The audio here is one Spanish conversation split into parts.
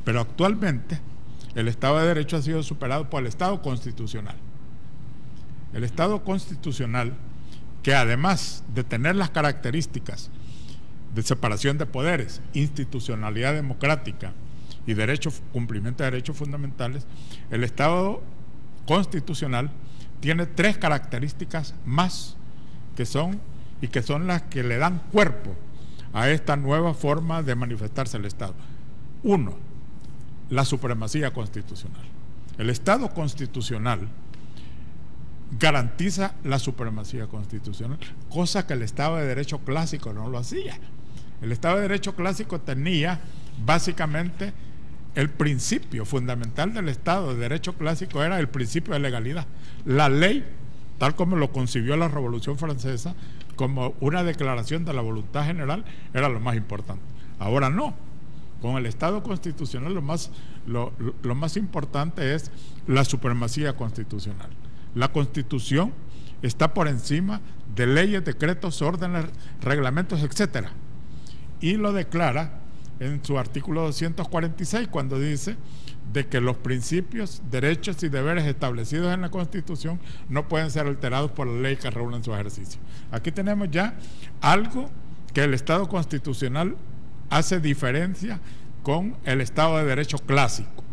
Pero actualmente el Estado de Derecho ha sido superado por el Estado constitucional. El Estado constitucional, que además de tener las características de separación de poderes, institucionalidad democrática y cumplimiento de derechos fundamentales, el Estado constitucional tiene tres características más que son las que le dan cuerpo a esta nueva forma de manifestarse el Estado. Uno, la supremacía constitucional. El Estado constitucional garantiza la supremacía constitucional, cosa que el Estado de Derecho clásico no lo hacía. El Estado de Derecho clásico tenía básicamente el principio fundamental del Estado de Derecho clásico era el principio de legalidad. La ley, tal como lo concibió la Revolución Francesa, como una declaración de la voluntad general, era lo más importante. Ahora no. Con el Estado constitucional lo más importante es la supremacía constitucional. La Constitución está por encima de leyes, decretos, órdenes, reglamentos, etcétera. Y lo declara en su artículo 246 cuando dice de que los principios, derechos y deberes establecidos en la Constitución no pueden ser alterados por la ley que regula en su ejercicio. Aquí tenemos ya algo que el Estado constitucional hace diferencia con el Estado de Derecho clásico.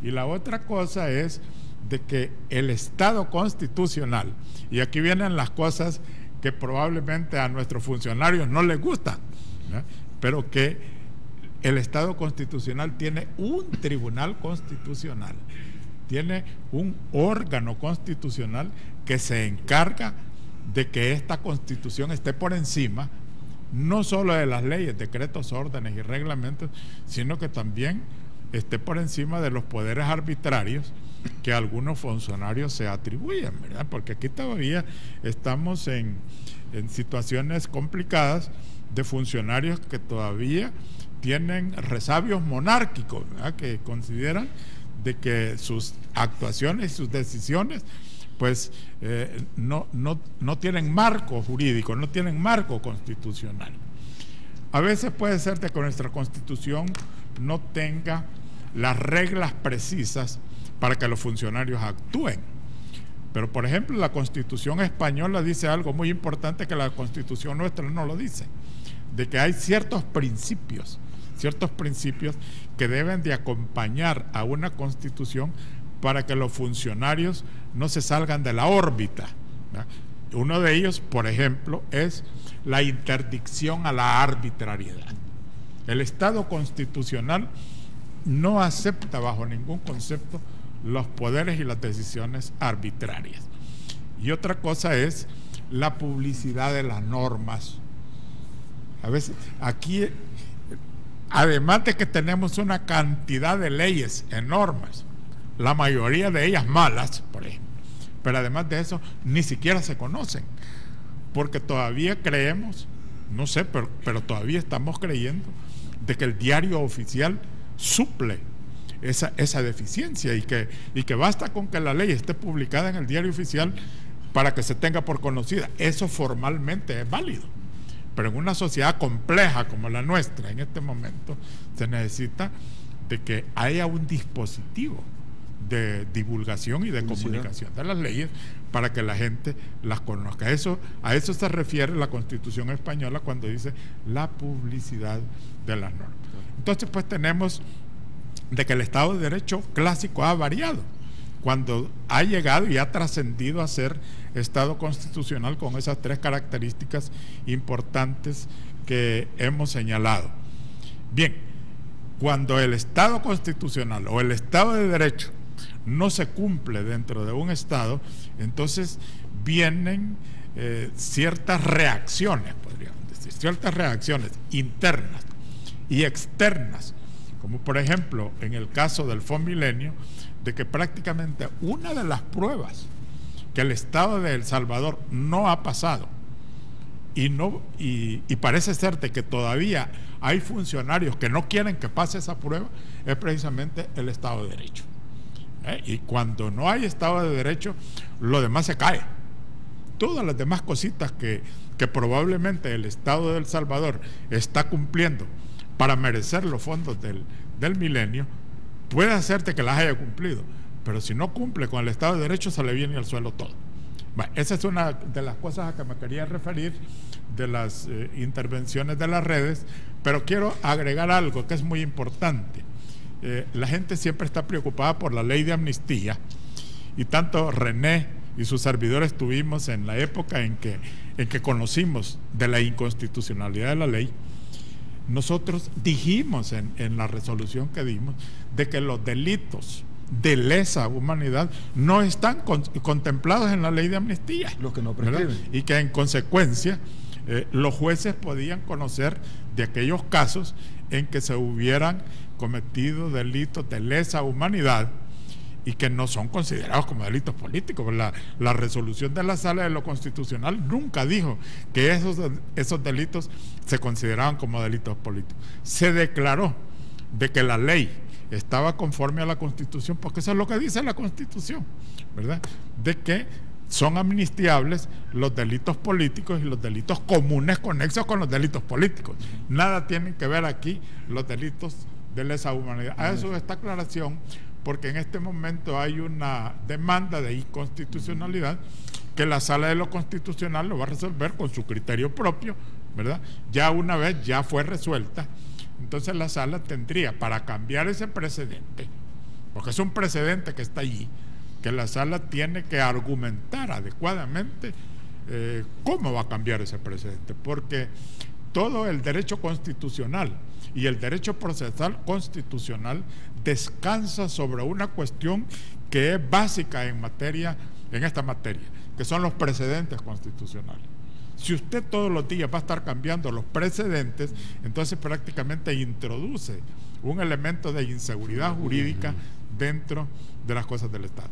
Y la otra cosa es de que el Estado constitucional, y aquí vienen las cosas que probablemente a nuestros funcionarios no les gustan, ¿no? Pero que el Estado constitucional tiene un tribunal constitucional, tiene un órgano constitucional que se encarga de que esta Constitución esté por encima no solo de las leyes, decretos, órdenes y reglamentos, sino que también esté por encima de los poderes arbitrarios que algunos funcionarios se atribuyen, ¿verdad? Porque aquí todavía estamos en situaciones complicadas de funcionarios que todavía tienen resabios monárquicos, ¿verdad? Que consideran de que sus actuaciones y sus decisiones pues no tienen marco jurídico, no tienen marco constitucional. A veces puede ser que nuestra Constitución no tenga las reglas precisas para que los funcionarios actúen. Pero, por ejemplo, la Constitución española dice algo muy importante que la Constitución nuestra no lo dice, de que hay ciertos principios que deben de acompañar a una Constitución para que los funcionarios no se salgan de la órbita, ¿verdad? Uno de ellos, por ejemplo, es la interdicción a la arbitrariedad. El Estado constitucional no acepta bajo ningún concepto los poderes y las decisiones arbitrarias. Y otra cosa es la publicidad de las normas. A veces aquí, además de que tenemos una cantidad de leyes enormes, la mayoría de ellas malas, por ejemplo, pero además de eso ni siquiera se conocen, porque todavía creemos, no sé, pero todavía estamos creyendo de que el diario oficial suple esa deficiencia y que basta con que la ley esté publicada en el diario oficial para que se tenga por conocida. Eso formalmente es válido, pero en una sociedad compleja como la nuestra en este momento se necesita de que haya un dispositivo de divulgación y de comunicación de las leyes para que la gente las conozca. A eso se refiere la Constitución española cuando dice la publicidad de las normas. Entonces, pues tenemos de que el Estado de Derecho clásico ha variado cuando ha llegado y ha trascendido a ser Estado constitucional con esas tres características importantes que hemos señalado. Bien, cuando el Estado constitucional o el Estado de Derecho no se cumple dentro de un Estado, entonces vienen ciertas reacciones, podríamos decir, ciertas reacciones internas y externas, como por ejemplo en el caso del Fonmilenio, de que prácticamente una de las pruebas que el Estado de El Salvador no ha pasado y parece ser de que todavía hay funcionarios que no quieren que pase esa prueba, es precisamente el Estado de Derecho. Y cuando no hay Estado de Derecho, lo demás se cae. Todas las demás cositas que probablemente el Estado de El Salvador está cumpliendo para merecer los fondos del milenio, puede hacerte que las haya cumplido, pero si no cumple con el Estado de Derecho, se le viene al suelo todo. Bueno, esa es una de las cosas a que me quería referir de las intervenciones de las redes, pero quiero agregar algo que es muy importante. La gente siempre está preocupada por la ley de amnistía, y tanto René y sus servidores estuvimos en la época en que conocimos de la inconstitucionalidad de la ley. Nosotros dijimos en la resolución que dimos de que los delitos de lesa humanidad no están contemplados en la ley de amnistía, los que no prescriben, y que en consecuencia los jueces podían conocer de aquellos casos en que se hubieran cometido delitos de lesa humanidad y que no son considerados como delitos políticos. La resolución de la Sala de lo Constitucional nunca dijo que esos delitos se consideraban como delitos políticos. Se declaró de que la ley estaba conforme a la Constitución, porque eso es lo que dice la Constitución, ¿verdad? De que son amnistiables los delitos políticos y los delitos comunes conexos con los delitos políticos. Nada tienen que ver aquí los delitos de lesa humanidad. A eso esta aclaración, porque en este momento hay una demanda de inconstitucionalidad que la Sala de lo Constitucional lo va a resolver con su criterio propio, ¿verdad? Ya una vez ya fue resuelta, entonces la Sala tendría, para cambiar ese precedente, porque es un precedente que está allí, que la Sala tiene que argumentar adecuadamente cómo va a cambiar ese precedente, porque todo el derecho constitucional y el derecho procesal constitucional descansa sobre una cuestión que es básica en esta materia, que son los precedentes constitucionales. Si usted todos los días va a estar cambiando los precedentes, entonces prácticamente introduce un elemento de inseguridad jurídica dentro de las cosas del Estado.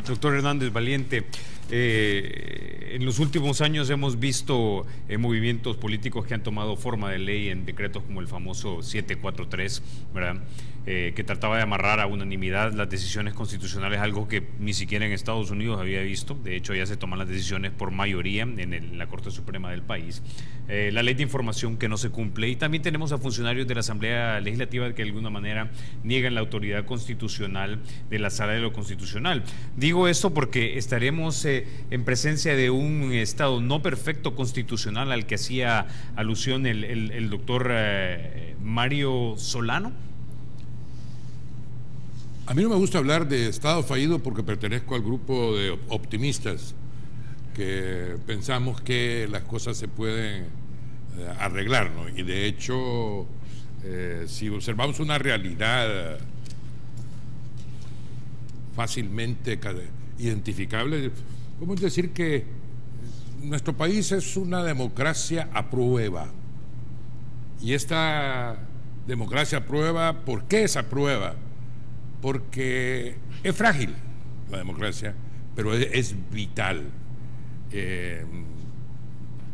Doctor Hernández Valiente, en los últimos años hemos visto movimientos políticos que han tomado forma de ley en decretos como el famoso 743, ¿verdad? Que trataba de amarrar a unanimidad las decisiones constitucionales, algo que ni siquiera en Estados Unidos había visto. De hecho, ya se toman las decisiones por mayoría en la Corte Suprema del país. La ley de información que no se cumple, y también tenemos a funcionarios de la Asamblea Legislativa que de alguna manera niegan la autoridad constitucional de la Sala de lo Constitucional. Digo esto porque estaremos en presencia de un Estado no perfecto constitucional al que hacía alusión el doctor Mario Solano. A mí no me gusta hablar de Estado fallido porque pertenezco al grupo de optimistas que pensamos que las cosas se pueden arreglar, ¿no? Y de hecho, si observamos una realidad fácilmente identificable, podemos decir que nuestro país es una democracia a prueba. Y esta democracia a prueba, ¿por qué es a prueba? Porque es frágil la democracia, pero es vital.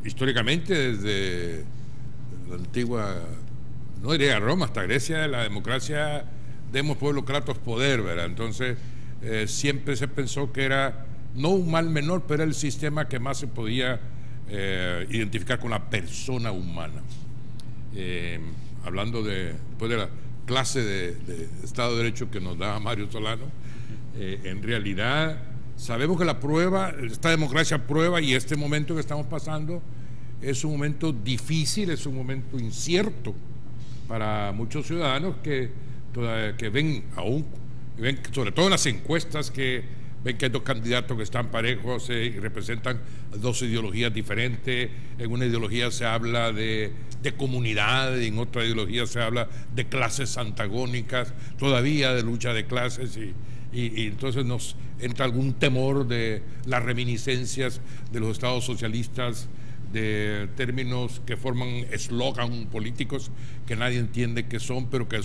Históricamente, desde la antigua, no diría Roma, hasta Grecia, la democracia demos pueblo kratos poder, ¿verdad? Entonces, siempre se pensó que era no un mal menor, pero era el sistema que más se podía identificar con la persona humana. Hablando después de la clase de Estado de Derecho que nos da Mario Solano, en realidad sabemos que la prueba, esta democracia prueba, y este momento que estamos pasando es un momento difícil, es un momento incierto para muchos ciudadanos que ven sobre todo en las encuestas, que ven que hay dos candidatos que están parejos y representan dos ideologías diferentes. En una ideología se habla de comunidad, y en otra ideología se habla de clases antagónicas, todavía de lucha de clases, y entonces nos entra algún temor de las reminiscencias de los estados socialistas, de términos que forman eslogan políticos que nadie entiende qué son, pero que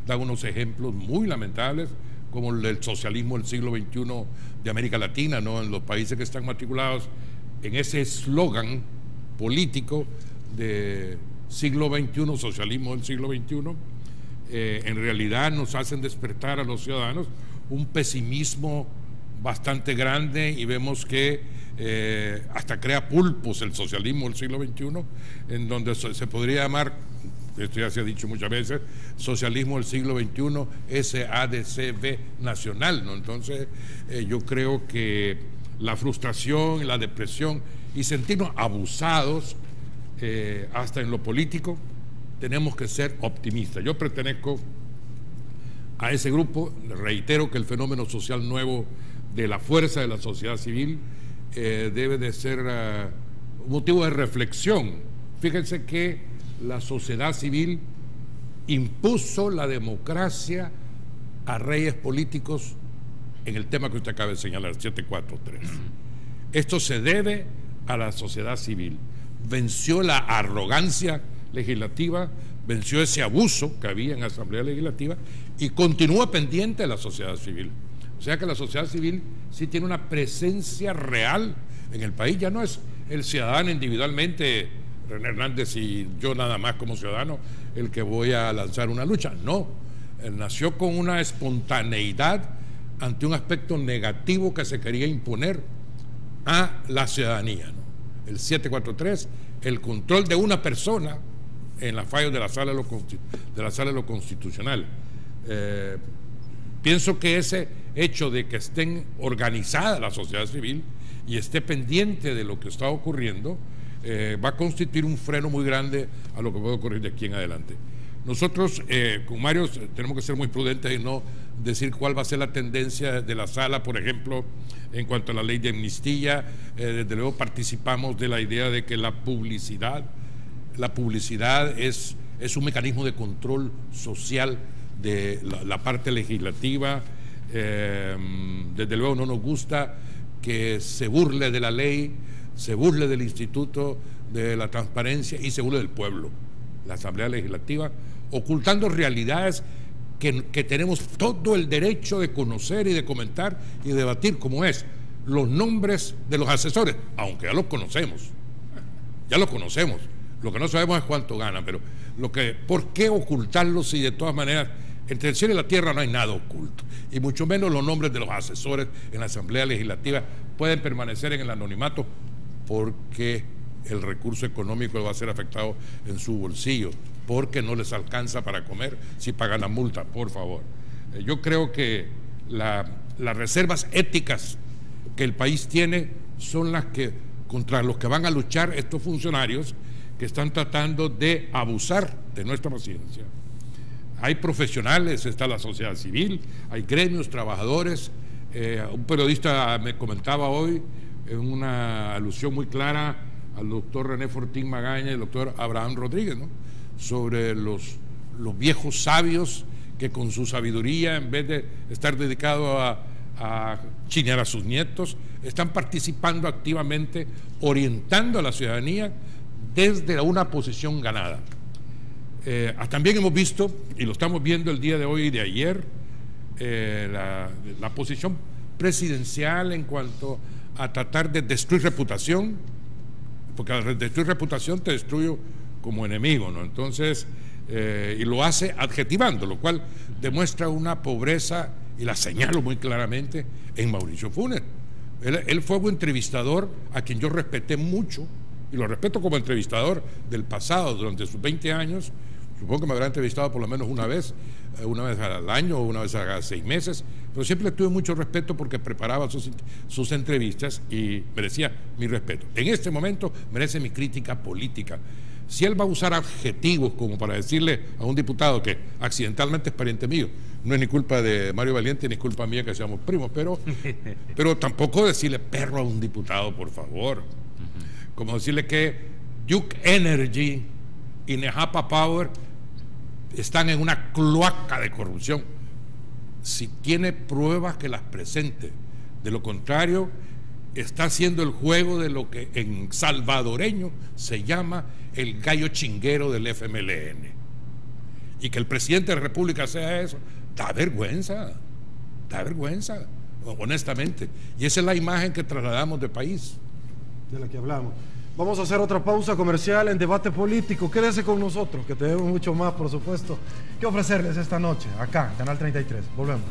dan unos ejemplos muy lamentables, como el del socialismo del siglo XXI de América Latina, ¿no? En los países que están matriculados en ese eslogan político de siglo XXI, socialismo del siglo XXI, en realidad nos hacen despertar a los ciudadanos un pesimismo bastante grande, y vemos que hasta crea pulpos el socialismo del siglo XXI, en donde se podría llamar esto ya se ha dicho muchas veces, socialismo del siglo XXI, SADCB nacional, ¿no? Entonces, yo creo que la frustración, la depresión y sentirnos abusados, hasta en lo político, tenemos que ser optimistas. Yo pertenezco a ese grupo, reitero que el fenómeno social nuevo de la fuerza de la sociedad civil debe de ser un motivo de reflexión. Fíjense que la sociedad civil impuso la democracia a reyes políticos en el tema que usted acaba de señalar, 743. Esto se debe a la sociedad civil. Venció la arrogancia legislativa, venció ese abuso que había en la Asamblea Legislativa y continúa pendiente de la sociedad civil. O sea que la sociedad civil sí tiene una presencia real en el país. Ya no es el ciudadano individualmente, René Hernández y yo nada más como ciudadano, el que voy a lanzar una lucha. No, él nació con una espontaneidad ante un aspecto negativo que se quería imponer a la ciudadanía, ¿no? El 743, el control de una persona en las fallos de la sala de lo constitucional. Pienso que ese hecho de que estén organizada la sociedad civil y esté pendiente de lo que está ocurriendo va a constituir un freno muy grande a lo que puede ocurrir de aquí en adelante. Nosotros con Mario tenemos que ser muy prudentes y no decir cuál va a ser la tendencia de la sala, por ejemplo, en cuanto a la ley de amnistía. Desde luego participamos de la idea de que la publicidad es un mecanismo de control social de la parte legislativa. Desde luego no nos gusta que se burle de la ley, se burle del Instituto de la Transparencia y se burle del pueblo, la Asamblea Legislativa, ocultando realidades que tenemos todo el derecho de conocer y de comentar y debatir, como es los nombres de los asesores, aunque ya los conocemos, lo que no sabemos es cuánto ganan, pero ¿por qué ocultarlos si de todas maneras entre el cielo y la tierra no hay nada oculto? Y mucho menos los nombres de los asesores en la Asamblea Legislativa pueden permanecer en el anonimato porque el recurso económico va a ser afectado en su bolsillo, porque no les alcanza para comer si pagan la multa, por favor. Yo creo que las reservas éticas que el país tiene son las que, contra los que van a luchar estos funcionarios que están tratando de abusar de nuestra paciencia. Hay profesionales, está la sociedad civil, hay gremios, trabajadores. Un periodista me comentaba hoy en una alusión muy clara al doctor René Fortín Magaña y al doctor Abraham Rodríguez, ¿no?, sobre los viejos sabios que con su sabiduría, en vez de estar dedicados a chinear a sus nietos, están participando activamente, orientando a la ciudadanía desde una posición ganada. También hemos visto, y lo estamos viendo el día de hoy y de ayer, la posición presidencial en cuanto a tratar de destruir reputación, porque al destruir reputación te destruyo como enemigo, ¿no? Entonces, y lo hace adjetivando, lo cual demuestra una pobreza, y la señalo muy claramente, en Mauricio Funes. Él fue un entrevistador a quien yo respeté mucho, y lo respeto como entrevistador del pasado, durante sus 20 años. Supongo que me habrá entrevistado por lo menos una vez al año o una vez a 6 meses, pero siempre tuve mucho respeto porque preparaba sus entrevistas y merecía mi respeto. En este momento merece mi crítica política. Si él va a usar adjetivos como para decirle a un diputado que accidentalmente es pariente mío, no es ni culpa de Mario Valiente ni culpa mía que seamos primos, pero tampoco decirle perro a un diputado, por favor. Como decirle que Duke Energy y Nejapa Power están en una cloaca de corrupción. Si tiene pruebas, que las presente. De lo contrario, está haciendo el juego de lo que en salvadoreño se llama el gallo chinguero del FMLN. Y que el presidente de la República sea eso, da vergüenza, honestamente. Y esa es la imagen que trasladamos de país. De la que hablamos. Vamos a hacer otra pausa comercial en Debate Político. Quédese con nosotros, que tenemos mucho más, por supuesto, que ofrecerles esta noche, acá, Canal 33. Volvemos.